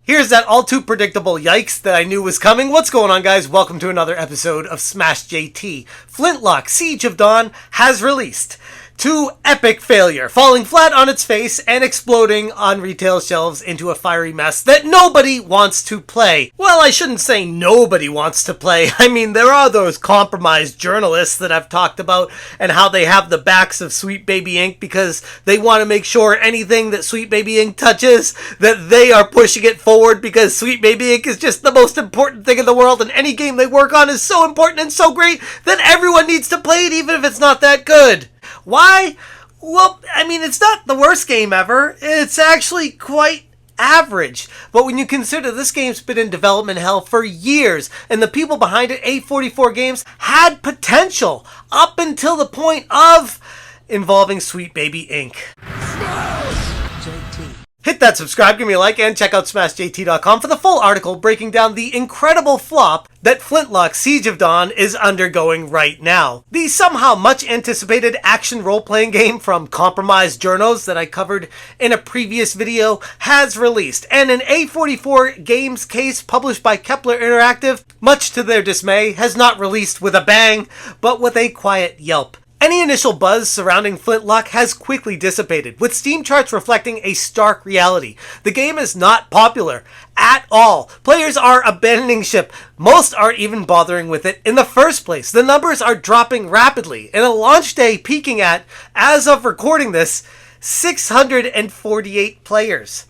Here's that all too predictable yikes that I knew was coming. What's going on, guys? Welcome to another episode of Smash JT. Flintlock Siege of Dawn has released. To epic failure, falling flat on its face and exploding on retail shelves into a fiery mess that nobody wants to play. Well, I shouldn't say nobody wants to play. I mean, there are those compromised journalists that I've talked about and how they have the backs of Sweet Baby Inc. because they want to make sure anything that Sweet Baby Inc. touches, that they are pushing it forward because Sweet Baby Inc. is just the most important thing in the world, and any game they work on is so important and so great that everyone needs to play it even if it's not that good. Why? Well, I mean, it's not the worst game ever. It's actually quite average. But when you consider this game's been in development hell for years, and the people behind it, A44 Games, had potential up until the point of involving Sweet Baby Inc. Hit that subscribe, give me a like, and check out SmashJT.com for the full article breaking down the incredible flop that Flintlock Siege of Dawn is undergoing right now. The somehow much anticipated action role-playing game from compromised journos that I covered in a previous video has released, and an A44 Games case published by Kepler Interactive, much to their dismay, has not released with a bang, but with a quiet yelp. Any initial buzz surrounding Flintlock has quickly dissipated, with Steam charts reflecting a stark reality. The game is not popular at all. Players are abandoning ship. Most aren't even bothering with it in the first place. The numbers are dropping rapidly, and a launch day peaking at, as of recording this, 648 players.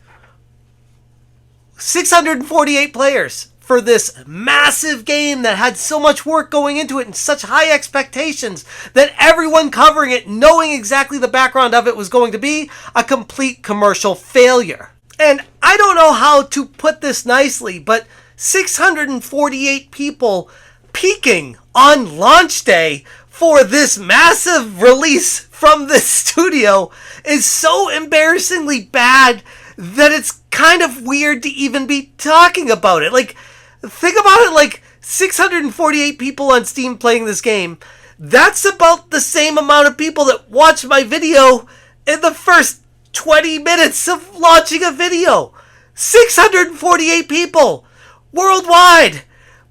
648 players! For this massive game that had so much work going into it and such high expectations that everyone covering it, knowing exactly the background of it, was going to be a complete commercial failure. And I don't know how to put this nicely, but 648 people peaking on launch day for this massive release from this studio is so embarrassingly bad that it's kind of weird to even be talking about it. Like, think about it, like 648 people on Steam playing this game. That's about the same amount of people that watched my video in the first 20 minutes of launching a video. 648 people worldwide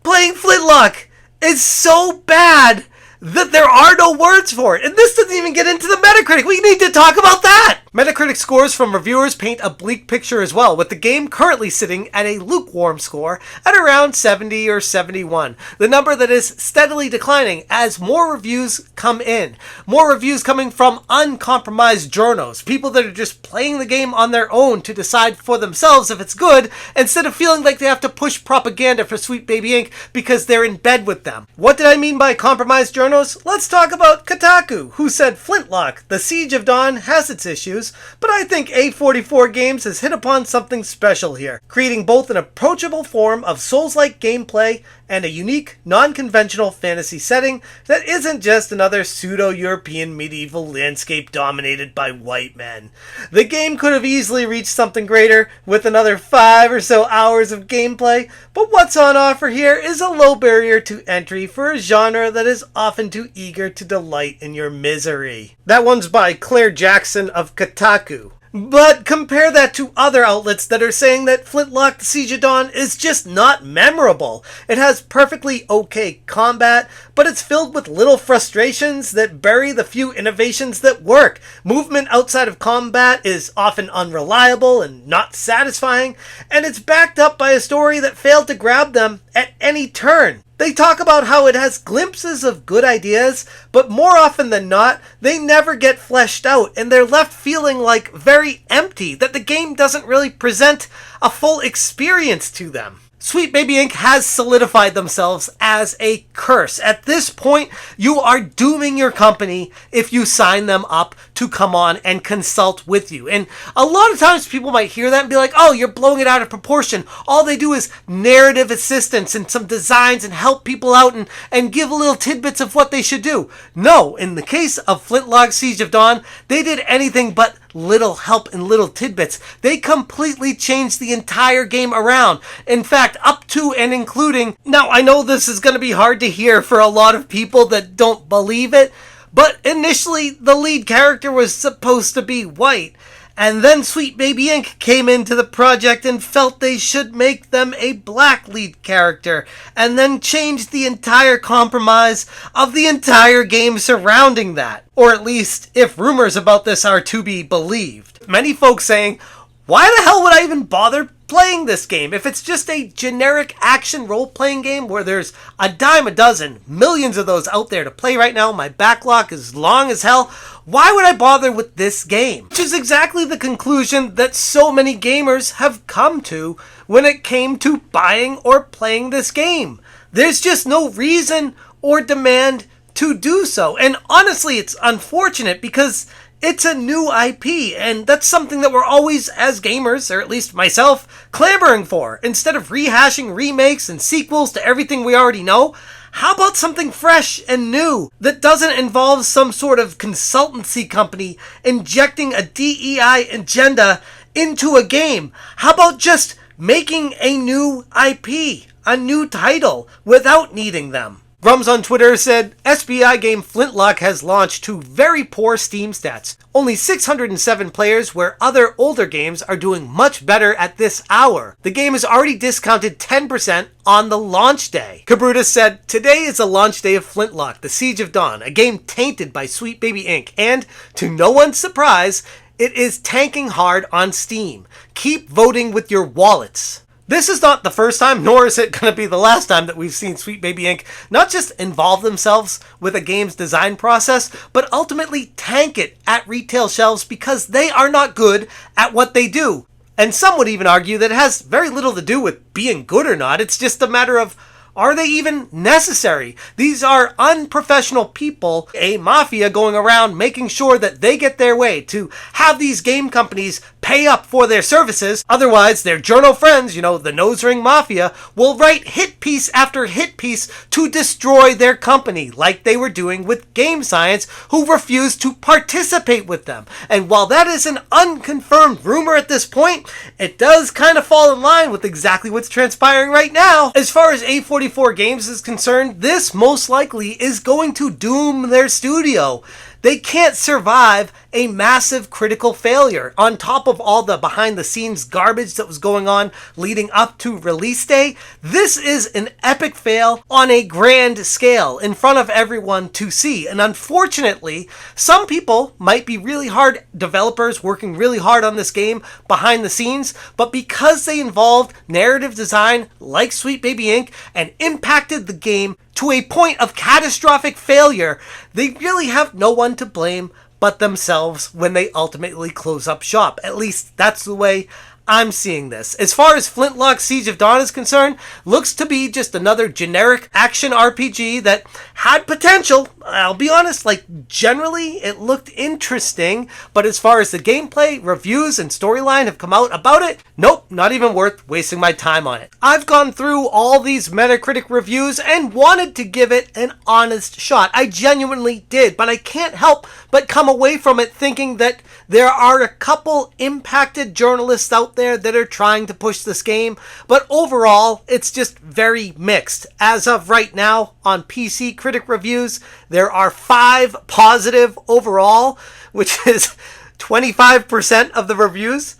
playing Flintlock is so bad that there are no words for it. And this doesn't even get into the Metacritic. We need to talk about that. Metacritic scores from reviewers paint a bleak picture as well, with the game currently sitting at a lukewarm score at around 70 or 71. The number that is steadily declining as more reviews come in. More reviews coming from uncompromised journos, people that are just playing the game on their own to decide for themselves if it's good, instead of feeling like they have to push propaganda for Sweet Baby Inc. because they're in bed with them. What did I mean by compromised journos? Let's talk about Kotaku, who said Flintlock, the Siege of Dawn, has its issues, but I think A44 Games has hit upon something special here, creating both an approachable form of Souls-like gameplay and a unique, non-conventional fantasy setting that isn't just another pseudo-European medieval landscape dominated by white men. The game could have easily reached something greater with another 5 or so hours of gameplay, but what's on offer here is a low barrier to entry for a genre that is often too eager to delight in your misery. That one's by Claire Jackson of Kotaku. But compare that to other outlets that are saying that Flintlock Siege of Dawn is just not memorable. It has perfectly okay combat, but it's filled with little frustrations that bury the few innovations that work. Movement outside of combat is often unreliable and not satisfying, and it's backed up by a story that failed to grab them at any turn. They talk about how it has glimpses of good ideas, but more often than not, they never get fleshed out, and they're left feeling like very empty, that the game doesn't really present a full experience to them. Sweet Baby Inc. has solidified themselves as a curse. At this point, you are dooming your company if you sign them up to come on and consult with you. And a lot of times people might hear that and be like, oh, you're blowing it out of proportion. All they do is narrative assistance and some designs and help people out and give little tidbits of what they should do. No, in the case of Flintlock Siege of Dawn, they did anything but little help and little tidbits. They completely changed the entire game around. In fact, up to and including, now I know this is going to be hard to hear for a lot of people that don't believe it, but initially the lead character was supposed to be white. And then Sweet Baby Inc. came into the project and felt they should make them a black lead character, and then changed the entire compromise of the entire game surrounding that. Or at least, if rumors about this are to be believed. Many folks saying, why the hell would I even bother playing this game if it's just a generic action role-playing game where there's a dime a dozen, millions of those out there to play right now, my backlog is long as hell, why would I bother with this game? Which is exactly the conclusion that so many gamers have come to when it came to buying or playing this game. There's just no reason or demand to do so, and honestly it's unfortunate because it's a new IP, and that's something that we're always, as gamers, or at least myself, clamoring for. Instead of rehashing remakes and sequels to everything we already know, how about something fresh and new that doesn't involve some sort of consultancy company injecting a DEI agenda into a game? How about just making a new IP, a new title, without needing them? Grums on Twitter said, SBI game Flintlock has launched to very poor Steam stats. Only 607 players, where other older games are doing much better at this hour. The game is already discounted 10% on the launch day. Kabrutus said, today is the launch day of Flintlock, The Siege of Dawn, a game tainted by Sweet Baby Inc. And, to no one's surprise, it is tanking hard on Steam. Keep voting with your wallets. This is not the first time, nor is it going to be the last time that we've seen Sweet Baby Inc. not just involve themselves with a game's design process, but ultimately tank it at retail shelves because they are not good at what they do. And some would even argue that it has very little to do with being good or not. It's just a matter of, are they even necessary? These are unprofessional people, a mafia going around making sure that they get their way to have these game companies pay up for their services. Otherwise, their journo friends, the nose ring mafia, will write hit piece after hit piece to destroy their company, like they were doing with Game Science, who refused to participate with them. And while that is an unconfirmed rumor at this point, it does kind of fall in line with exactly what's transpiring right now. As far as A44 Games is concerned, this most likely is going to doom their studio. They can't survive a massive critical failure on top of all the behind the scenes garbage that was going on leading up to release day. This is an epic fail on a grand scale in front of everyone to see. And unfortunately, some people might be really hard developers working really hard on this game behind the scenes, but because they involved narrative design like Sweet Baby Inc. and impacted the game to a point of catastrophic failure, they really have no one to blame but themselves when they ultimately close up shop. At least that's the way I'm seeing this. As far as Flintlock Siege of Dawn is concerned, looks to be just another generic action RPG that had potential. I'll be honest, generally it looked interesting, but as far as the gameplay, reviews, and storyline have come out about it, nope, not even worth wasting my time on it. I've gone through all these Metacritic reviews and wanted to give it an honest shot. I genuinely did, but I can't help but come away from it thinking that there are a couple impacted journalists out there that are trying to push this game, but overall, it's just very mixed. As of right now, on PC critic reviews, there are 5 positive overall, which is 25% of the reviews.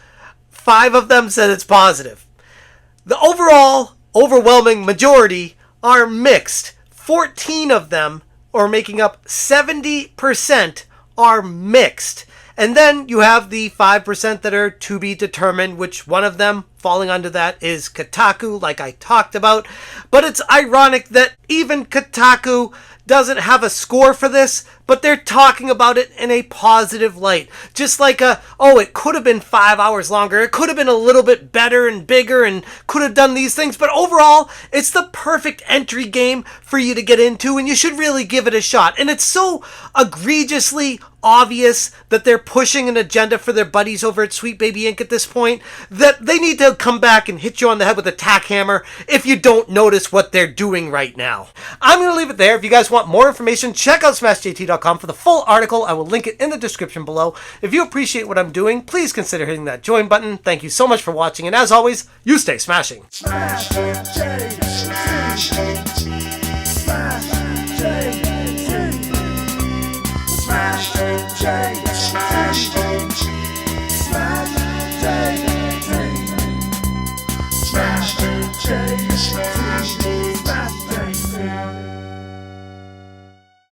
5 of them said it's positive. The overall, overwhelming majority are mixed. 14 of them, or making up 70%, are mixed. And then you have the 5% that are to be determined, which one of them falling under that is Kotaku, like I talked about. But it's ironic that even Kotaku doesn't have a score for this, but they're talking about it in a positive light. Just like it could have been 5 hours longer. It could have been a little bit better and bigger and could have done these things. But overall, it's the perfect entry game for you to get into, and you should really give it a shot. And it's so egregiously obvious that they're pushing an agenda for their buddies over at Sweet Baby Inc. at this point that they need to come back and hit you on the head with a tack hammer if you don't notice what they're doing right now. I'm going to leave it there. If you guys want more information, check out smashjt.com for the full article. I will link it in the description below. If you appreciate what I'm doing, please consider hitting that join button. Thank you so much for watching, and as always, you stay smashing. Smash,